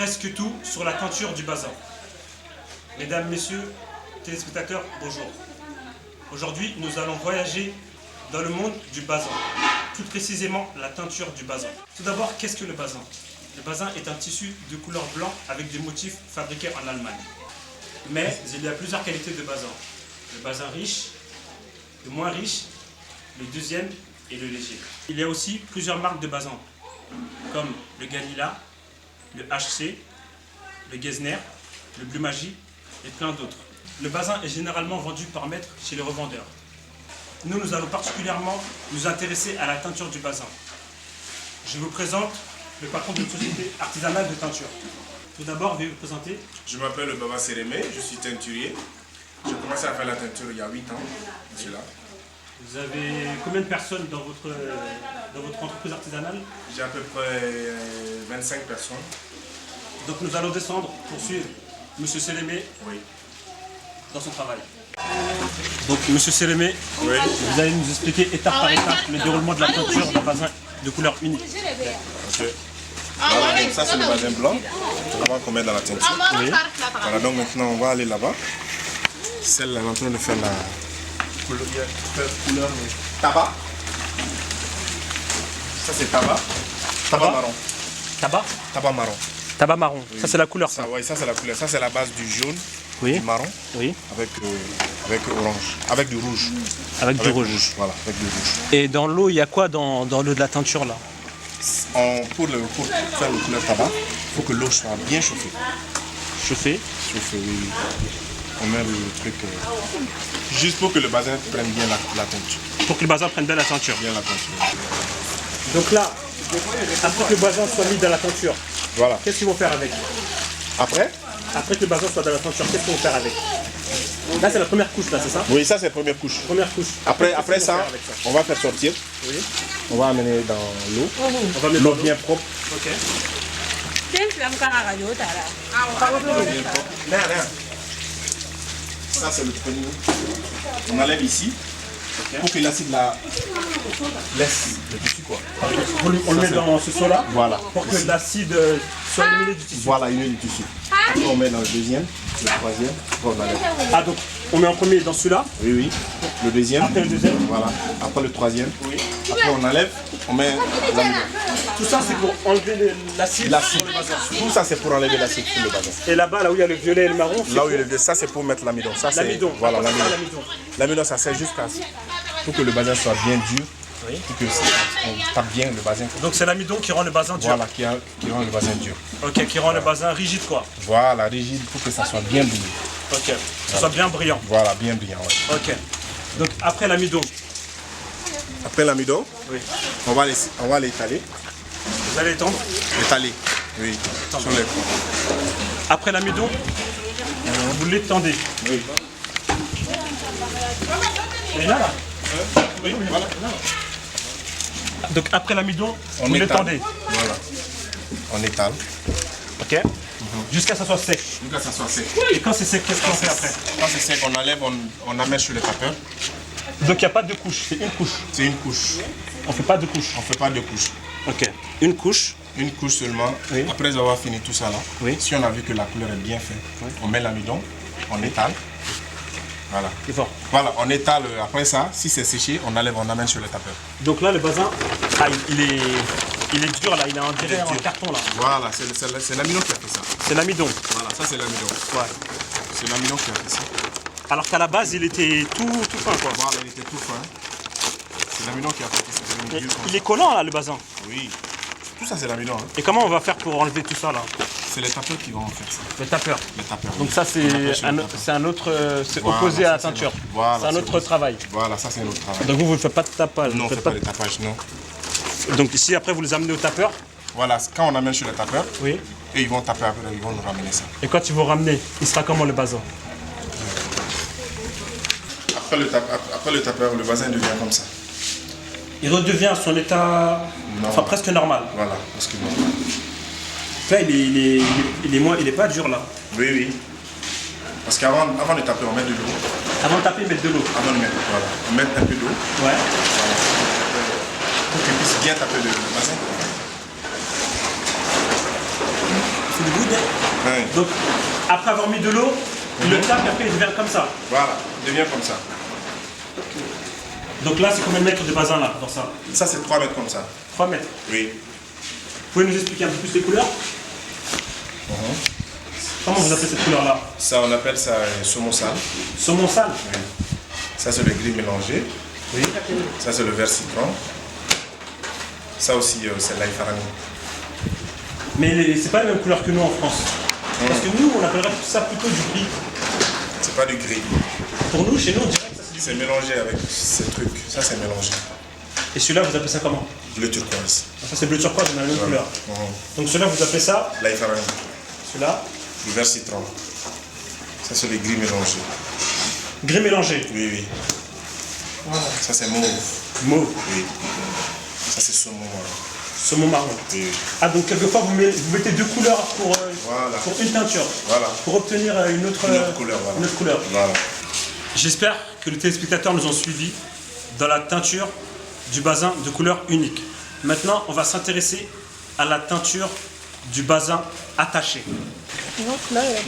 presque tout sur la teinture du bazin. Mesdames, messieurs, téléspectateurs, bonjour. Aujourd'hui, nous allons voyager dans le monde du bazin, plus précisément la teinture du bazin. Tout d'abord, qu'est-ce que le bazin? Le bazin est un tissu de couleur blanc avec des motifs fabriqués en Allemagne. Mais il y a plusieurs qualités de bazin. Le bazin riche, le moins riche, le deuxième et le léger. Il y a aussi plusieurs marques de bazin, comme le Galila, le HC, le Getzner, le Bleu Magie et plein d'autres. Le bazin est généralement vendu par mètre chez les revendeurs. Nous allons particulièrement nous intéresser à la teinture du bazin. Je vous présente le patron d'une société artisanale de teinture. Tout d'abord, veuillez vous présenter. Je m'appelle Baba Sérémé, je suis teinturier. J'ai commencé à faire la teinture il y a 8 ans, monsieur là. Vous avez combien de personnes dans votre entreprise artisanale? J'ai à peu près 25 personnes. Donc nous allons descendre pour suivre M. Sérémé Oui. dans son travail. Donc M. Sérémé, Oui. vous allez nous expliquer étape par étape le déroulement de la teinture d'un bazin de couleur unique. Ok. Voilà, donc ça c'est le bazin blanc, avant qu'on met dans la teinture. Oui. Voilà, donc maintenant on va aller là-bas. Celle-là, on est en train de faire la couleur tabac. Ça c'est tabac. Tabac marron. Tabac? Tabac marron. Tabac marron. Oui. Ça c'est la couleur, ça. Oui, ça c'est la couleur. Ça c'est la base du jaune, Oui. du marron, Oui. avec orange, avec du rouge. Avec du rouge. Voilà, avec du rouge. Et dans l'eau, il y a quoi dans l'eau de la teinture là? Pour faire le couleur tabac, il faut que l'eau soit bien chauffée. Chauffé. Chauffée, oui. On met le truc juste pour que le bazin prenne bien la teinture. Pour que le bazin prenne bien la teinture. Bien la teinture. Donc là, après que le bazin soit mis dans la teinture, Voilà. qu'est-ce qu'ils vont faire avec? Après? Après que le bazin soit dans la teinture, qu'est-ce qu'ils vont faire avec? Là, c'est la première couche, là, c'est ça? Oui, ça c'est la première couche. Première couche. Après qu'est-ce qu'ils vont ça, faire avec ça? on va faire sortir. Oui. On va amener dans l'eau. On va mettre L'eau dans l'eau. bien propre. Ok. Rien. Ça c'est le premier. On enlève ici. Pour que l'acide laisse le tissu quoi. On le met dans ce seau-là. Voilà. Pour que l'acide soit éliminé du tissu. Voilà, il y a du tissu. Après on met dans le deuxième, le troisième, après on enlève. Ah, donc on met en premier dans celui-là. Oui, oui. Le deuxième. Après le deuxième. Voilà. Après le troisième. Oui. Après on enlève, on met l'amidon. Tout ça, c'est pour enlever l'acide. L'acide. sur le bazin. Tout ça c'est pour enlever l'acide sur le bazin. Et là-bas, là où il y a le violet et le marron, c'est Là où il y a le ça c'est pour mettre l'amidon. Ça c'est l'amidon. voilà Pourquoi c'est ça, l'amidon. l'amidon? L'amidon ça sert juste pour que le bazin soit bien dur. Oui. Pour que on tape bien le bazin. Donc c'est l'amidon qui rend le bazin dur. Voilà, qui rend le bazin dur. Ok, qui rend le bazin rigide quoi. Voilà, rigide pour que ça soit bien brillant. Ok, que ce soit bien brillant. Voilà, bien brillant. Ouais. Ok. Donc après l'amidon, Après l'amidon, oui. on va l'étaler. Vous allez étendre. Étaler, oui, sur les points. Après l'amidon, vous l'étendez. Oui. Et là, là. Oui, voilà. Donc après l'amidon, On vous étale. l'étendez. Voilà. On étale. Ok. Jusqu'à ce que ça soit sec. Jusqu'à ce que ça soit sec. Et quand c'est sec, qu'est-ce qu'on fait après? Quand c'est sec, on enlève, on amène sur le tapeur. Donc il n'y a pas de couche, c'est une couche. C'est une couche. On ne fait pas de couche. On ne fait pas de couche. Ok. Une couche. Une couche seulement. Oui. Après avoir fini tout ça là, Oui. si on a vu que la couleur est bien faite, Oui. on met l'amidon, on étale. Voilà. C'est fort. Voilà, on étale. Après ça, si c'est séché, on enlève, on amène sur le tapeur. Donc là, le bazin, il est dur là, il est en dirait en carton là. Voilà, c'est l'amidon qui a fait ça. C'est l'amidon. Voilà, ça c'est l'amidon. Ouais. C'est l'amidon qui a fait ça. Alors qu'à la base, il était tout fin quoi. Voilà, il était tout fin. C'est l'amidon qui a fait ça. C'est Mais devenu dur. il est collant là, le bazin. Oui. Tout ça c'est l'amidon. Hein. Et comment on va faire pour enlever tout ça là? C'est les tapeurs qui vont faire ça. Le tapeur. Les tapeurs. Donc ça, c'est un autre, c'est Voilà, opposé à la ça, c'est teinture. voilà, C'est un c'est autre autre. travail. Voilà, ça c'est notre travail. Donc vous ne faites pas de tapage. Non, on vous ne faites fait pas les tapages, non. Donc ici, après, vous les amenez au tapeur. Voilà, quand on amène sur le tapeur, Oui. et ils vont taper après, ils vont nous ramener ça. Et quand ils vont ramener, il sera comment le bazin? Après le tapeur, le bazin devient comme ça. Il redevient à son état, enfin presque normal. Voilà, parce que bon. Là, il est pas dur là. Oui, oui. Parce qu'avant de taper, on met de l'eau. Avant de taper, mettre de l'eau. Avant de mettre, voilà. On met un peu d'eau. Ouais. Pour qu'il puisse bien taper le bazin. feel good. Ouais. Donc, après avoir mis de l'eau, il le tape et après il devient comme ça. Voilà, il devient comme ça. Donc là, c'est combien de mètres de bazin là, dans ça? Ça, c'est 3 mètres comme ça. 3 mètres. Oui. Vous pouvez nous expliquer un peu plus les couleurs? Comment vous appelez cette couleur-là? Ça, on appelle ça saumon sale. Saumon sale? Oui. Ça, c'est le gris mélangé. Oui. Ça, c'est le vert citron. Ça aussi, c'est l'ail farani. Mais c'est pas la même couleur que nous en France. Parce que nous, on appellerait ça plutôt du gris. C'est pas du gris. Pour nous, chez nous, on dirait que ça c'est du C'est gris. mélangé avec ces trucs. Ça, c'est mélangé. Et celui-là, vous appelez ça comment? Bleu turquoise. Ça c'est bleu turquoise, on a la même couleur. Donc celui-là, vous appelez ça? L'ail farani. Celui-là? Le vert citron. Ça, c'est le gris mélangé. Gris mélangé. Oui, oui. Ça, c'est mauve. Mauve. Oui. Ça, c'est saumon. Saumon marron. Oui, oui. Ah, donc quelquefois, vous mettez deux couleurs pour une teinture. Voilà. Pour obtenir une autre couleur. Voilà. une autre couleur. Voilà. J'espère que les téléspectateurs nous ont suivis dans la teinture du bazin de couleur unique. Maintenant, on va s'intéresser à la teinture du bazin attaché. Non,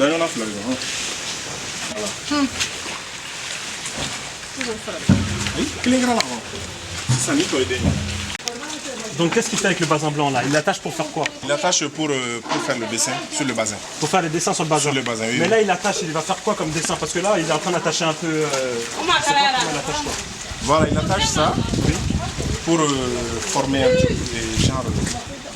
on a fleur. Voilà. Donc qu'est-ce qu'il fait avec le bazin blanc là? Il l'attache pour faire quoi? Il attache pour faire le dessin sur le bazin. Pour faire les dessins sur le bazin. Sur le bazin, oui. Mais là, il attache, il va faire quoi comme dessin? Parce que là, il est en train d'attacher un peu... comment il attache quoi? Voilà, il attache ça pour former un petit peu des genres.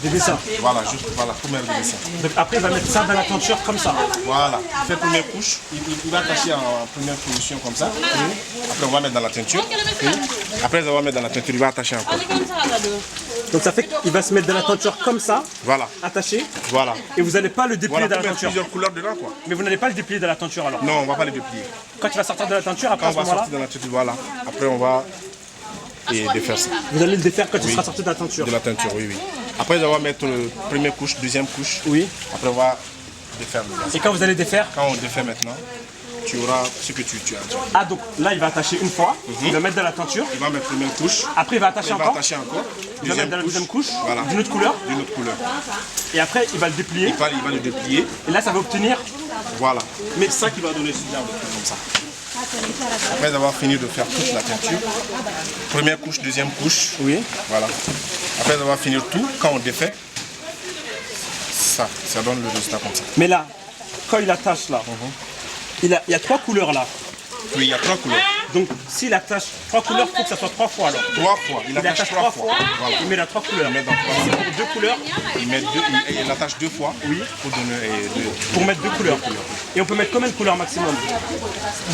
Des dessins. Voilà, juste voilà, pour mettre des dessins. Donc après, il va mettre ça dans la teinture comme ça. Voilà, il fait première couche, il va attacher en première position comme ça. Après, on va mettre dans la teinture. Après, on va mettre dans la teinture, il va attacher encore. Donc ça fait qu'il va se mettre dans la teinture comme ça, Voilà, attaché, voilà. et vous n'allez pas le déplier Voilà, dans pour la mettre teinture. plusieurs couleurs dedans, quoi. Mais vous n'allez pas le déplier dans la teinture alors. Non, on va pas les déplier. Quand il va sortir de la teinture, après Quand à on ce va moment-là, sortir dans la teinture, voilà. Après, on va défaire ça. vous allez le défaire quand il sera sorti de la teinture. De la teinture, oui, oui. Après, on va mettre première couche, deuxième couche. Oui. Après, on va défaire le bazin. Et quand vous allez défaire, Quand on défait maintenant, tu auras ce que tu as. ah donc là il va attacher une fois, il va mettre dans la teinture, Il va mettre première couche, après il va attacher il va encore, attacher encore, il va mettre dans la deuxième couche, voilà, d'une autre couleur, d'une autre couleur. et après il va le déplier, Il va le déplier, et là ça va obtenir, voilà. Mais c'est ça qui va donner ce genre de truc comme ça. Après avoir fini de faire toute la teinture, première couche, deuxième couche, oui, voilà. Après avoir fini tout, quand on défait, ça donne le résultat comme ça. mais là, quand il attache là, il y a trois couleurs là, Oui, il y a trois couleurs. donc s'il attache trois couleurs, il faut que ça soit trois fois alors. Trois fois, il attache trois fois. Voilà. Il met là trois couleurs, Il met dans trois c'est pour deux couleurs, il attache deux fois pour donner pour mettre deux couleurs, et on peut mettre combien de couleurs maximum?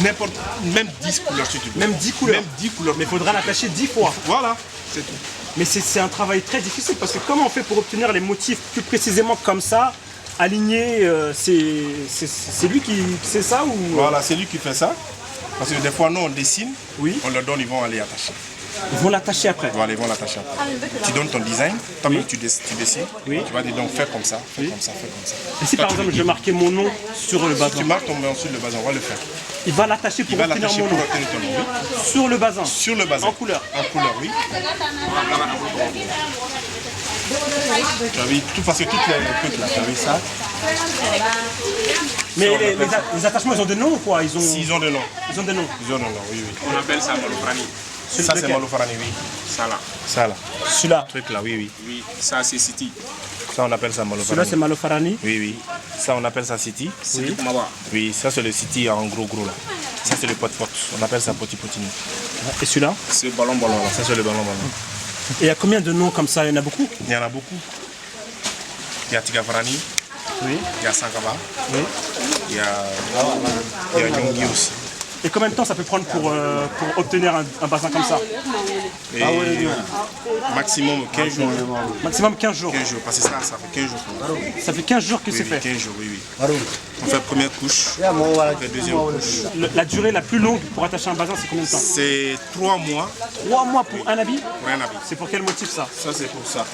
n'importe, même 10 couleurs si tu veux. Même 10 couleurs, Même 10 couleurs. mais il faudra l'attacher 10 fois. Voilà, c'est tout. Mais c'est un travail très difficile parce que comment on fait pour obtenir les motifs plus précisément comme ça, alignés, c'est lui qui sait ça ou... Voilà, c'est lui qui fait ça. Parce que des fois, nous, on dessine, Oui. on leur donne, ils vont aller attacher. Ils vont l'attacher après. Voilà, ils vont l'attacher après. Tu donnes ton design, toi tu dessines, Oui. tu vas dire donc fais comme ça, fais comme ça, fais comme ça. Et si Toi, par tu exemple le je dis. marquais mon nom sur le Tu bazin, marques ton nom sur le bazin, on va le faire. il va l'attacher pour Il va obtenir l'attacher mon pour nom obtenir ton nom. Oui. sur le bazin. Sur le bazin. En couleur. En couleur, oui. Tu as vu, tout parce que toutes les trucs là, tu as vu ça. Mais on appelle les attachements ils ont des noms ou quoi? Ils ont S'ils ont des noms. des noms. Ils ont des noms, oui, oui. On appelle ça Malofrani. Ça, c'est lequel? Malofarani, oui. Ça là. Ça là. Celui-là. Truc là, oui, oui. Oui, ça c'est City. Ça, on appelle ça Celui-là Malofarani. c'est Malofarani. Oui, oui. Ça, on appelle ça City. City Kumaba. Oui, ça, c'est le City en gros là. Ça, c'est le pot-pot. On appelle ça potini. Et celui-là? C'est ballon là. Ça, c'est le ballon. Et il y a combien de noms comme ça? Il y en a beaucoup? Il y en a beaucoup. Il y a Tigafarani, Oui. il y a Sankaba, Oui. il y a Nyongi aussi. Et combien de temps ça peut prendre pour obtenir un bazin comme ça? Et maximum 15 jours. Maximum 15 jours. 15 jours, parce que ça fait 15 jours. Ça fait 15 jours que c'est Oui, fait. 15 jours, oui, oui. On fait première couche, on fait deuxième couche. La durée la plus longue pour attacher un bazin, c'est combien de temps? C'est 3 mois 3 mois pour un habit? pour un habit. C'est pour quel motif ça? Ça, c'est pour ça.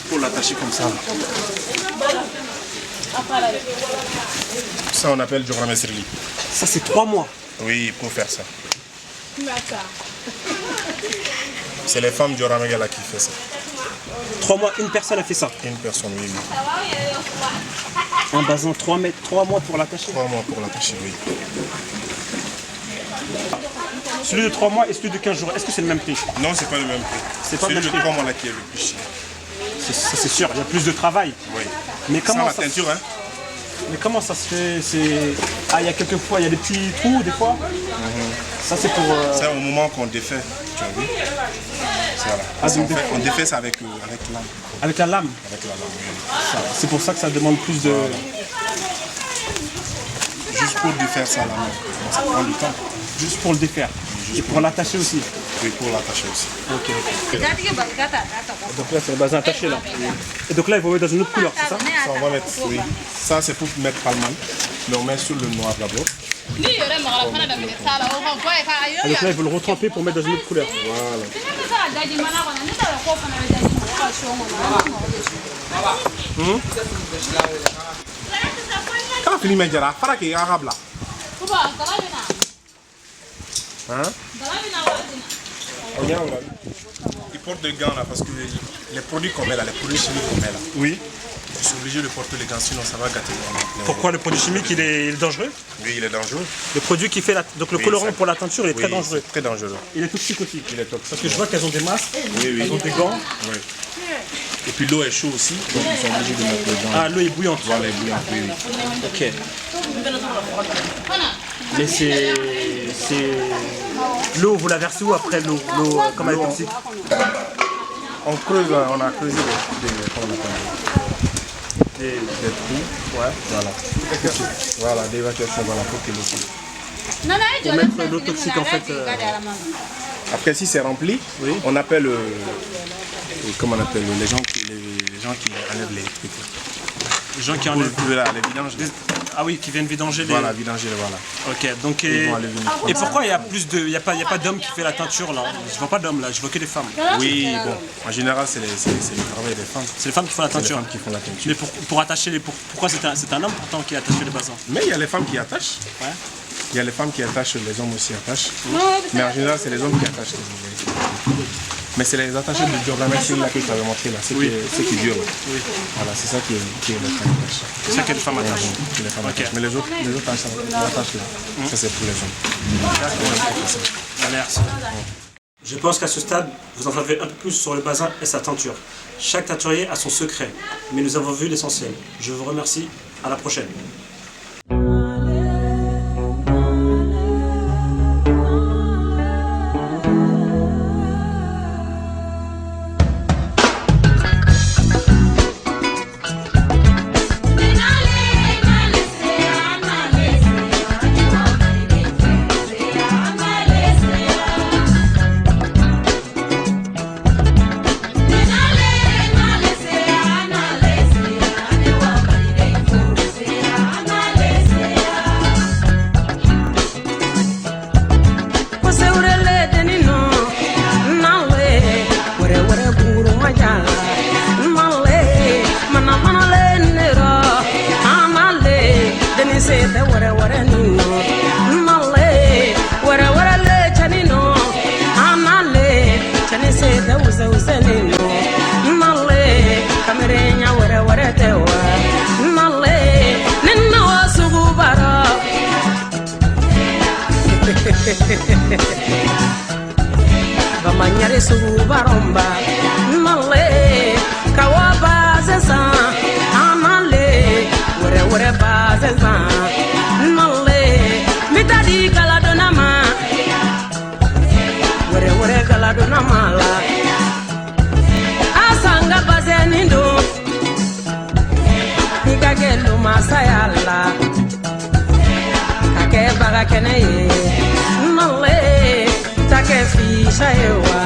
Pour l'attacher comme ça. Ça, on appelle Jogra Mesrili. Ça c'est 3 mois. Oui, pour faire ça. C'est les femmes du Ramegala qui font ça. 3 mois, une personne a fait ça. Une personne, oui. Un bazin, 3 mois pour l'attacher. 3 mois pour l'attacher, oui. Celui de 3 mois et celui de 15 jours, est-ce que c'est le même prix? Non, c'est pas le même prix. C'est pas le celui même de prix. 3 mois là qui est le plus cher. C'est sûr, il y a plus de travail. Oui. Mais Sans comment la ça teinture, hein. Mais comment ça se fait? Ah, il y a quelques fois, il y a des petits trous des fois. Ça c'est pour... C'est au moment qu'on défait, tu as vu. Voilà. Ah, On défait ça avec l'âme. Avec la lame. Avec la lame, oui. C'est pour ça que ça demande plus de... Juste pour défaire ça, la main. Ça prend du temps. Juste pour le défaire. Et pour l'attacher aussi. Oui, pour l'attacher aussi. Ok. Donc là c'est le bazin attaché là. Et donc là il faut mettre dans une autre couleur, c'est ça? Ça, on va mettre, oui. Ça, c'est pour mettre palman. Mais on met sur le noir d'abord. Et donc là il faut le retremper pour mettre dans une autre couleur. Quand fini mais jara, fara ki arabe là. Hein? Ils portent des gants là parce que les produits qu'on met là, les produits chimiques qu'on met là. Oui. Ils sont obligés de porter les gants sinon ça va gâter. Pourquoi le produit chimique il est dangereux? Oui, il est dangereux. Le produit qui fait donc le colorant pour la teinture il est très dangereux. Très dangereux. Il est toxique aussi. Il est toxique. Parce que je vois qu'elles ont des masques, Oui. elles ont des gants. Oui. Et puis l'eau est chaude aussi, donc ils sont obligés de mettre les gants. Ah, l'eau est bouillante. Voilà, elle est bouillante, oui. Ok. Mais c'est... L'eau, vous la versez où après l'eau? L'eau, comme elle est toxique? On creuse, on a creusé des trous. Ouais. Voilà. Voilà, d'évacuation, voilà, pour que l'eau coule. Pour mettre l'eau toxique en fait. Après, si c'est rempli, oui, on appelle, comment on appelle, les gens qui enlèvent les trucs. Les gens qui enlèvent les vidanges. Ah oui, qui viennent vidanger les... Voilà, vidanger, voilà. Ok, donc... Et pourquoi il y a plus de... Il n'y a pas d'hommes qui fait la teinture là? Je vois pas d'hommes là, je vois que des femmes. Oui, bon, en général c'est le travail des femmes. C'est les femmes qui font la teinture? C'est les femmes qui font la teinture. Mais pour attacher les... Pourquoi c'est un homme pourtant qui attache les bazins? Mais il y a les femmes qui attachent. Ouais. Il y a les femmes qui attachent, les hommes aussi attachent. Mais en général c'est les hommes qui attachent. Mais c'est les attachés de diorgamètre là que je t'avais montré là, ceux qui violent. Oui. Voilà, c'est ça qui est les femmes attachent. C'est ça que les femmes attachent. Mais les autres attaches là, ça c'est pour les hommes. Merci. Je pense qu'à ce stade, vous en savez un peu plus sur le bazin et sa teinture. Chaque teinturier a son secret, mais nous avons vu l'essentiel. Je vous remercie, à la prochaine. Bamanyare sugu baromba male kawa bazesa amale wore bazesa male mitadi kala donama wore kala donama la asanga bazenindo ikagelu masayala kake baga keneye male take fisha ewa